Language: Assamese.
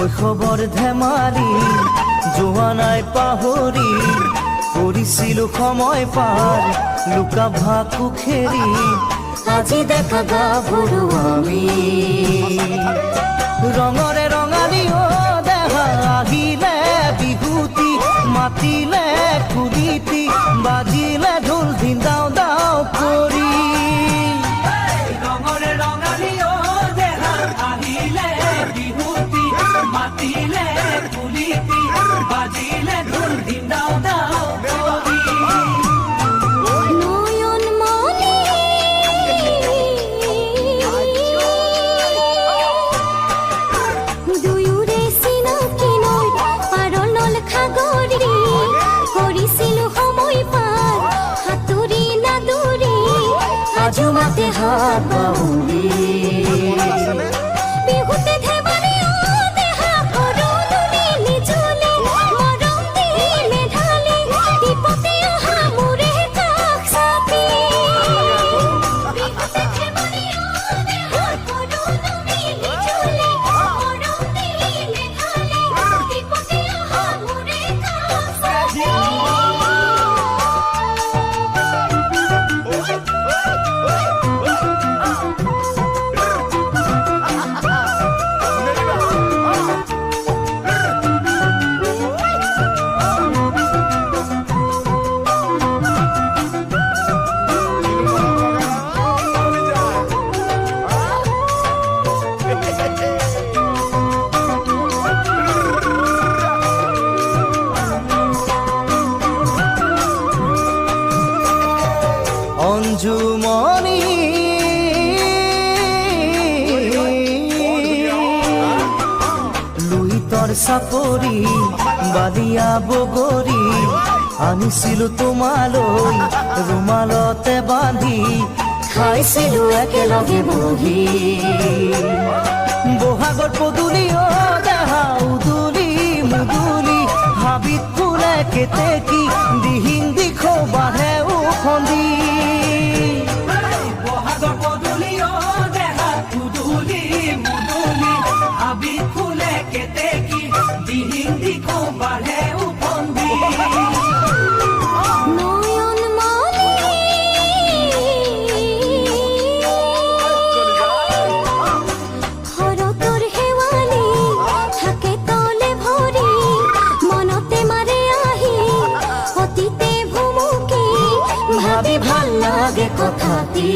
শৈশৱৰ ধেমালি যোৱা নাই পাহৰি কৰিছিলো সময় পাৰ লুকা ভাকু খেৰি আজি দেখা গাভৰু আমি ৰঙৰে ৰঙালী দেহা আহিলে বিহুতি মাতিলে কুলিতি বাজিলে ঢোল ধিন দাও দাও কৰি রঙরে রঙালি ও দেহা আহিলে বিহুতি মাতিলে কুলিতি বাজিলে ঢোল দিন দাও দাও করি নয়ন মনি দুয়োৰে চিনাকি নৈ পাৰনল খাগৰি কৰিছিলো সময় পাৰ সাঁতুৰি নাদুৰি আজো মাতে হাত বাহুলি বিহুতে ধেমালি ও দেহা সৰুলি নিজুলি মৰম দি মেধালি দীপতে অহা মোৰে কাষ চাপি বিহুতে ধেমালি ও দেহা সৰুলি নিজুলি মৰম দি মেধালি দীপতে অহা মোৰে কাষ চাপি অঞ্জুমণি লুইতৰ চাপৰি বালিয়া বগৰী আনিছিলো তোমালৈ ৰুমালতে বান্ধি খাইছিলো একেলগে বহি বহাগৰ পদূলি দেহা উদুলি মুদুলি হাবিত ফুলে কেতেকী দিহিং দিখৌ বাঢ়ে উফন্দি বহাগৰ পদূলি ও দেহা উদুলি মুদুলি হাবি ফুলে কেতেকী দিহিং দিখৌ বাঢ়ে উফন্দি নয়ন মনি শৰতৰ শেৱালি থাকে তলে ভৰি মনতে মাৰে আহি অতীতে ভুমুকি ভাবি ভাল লাগে কথাটি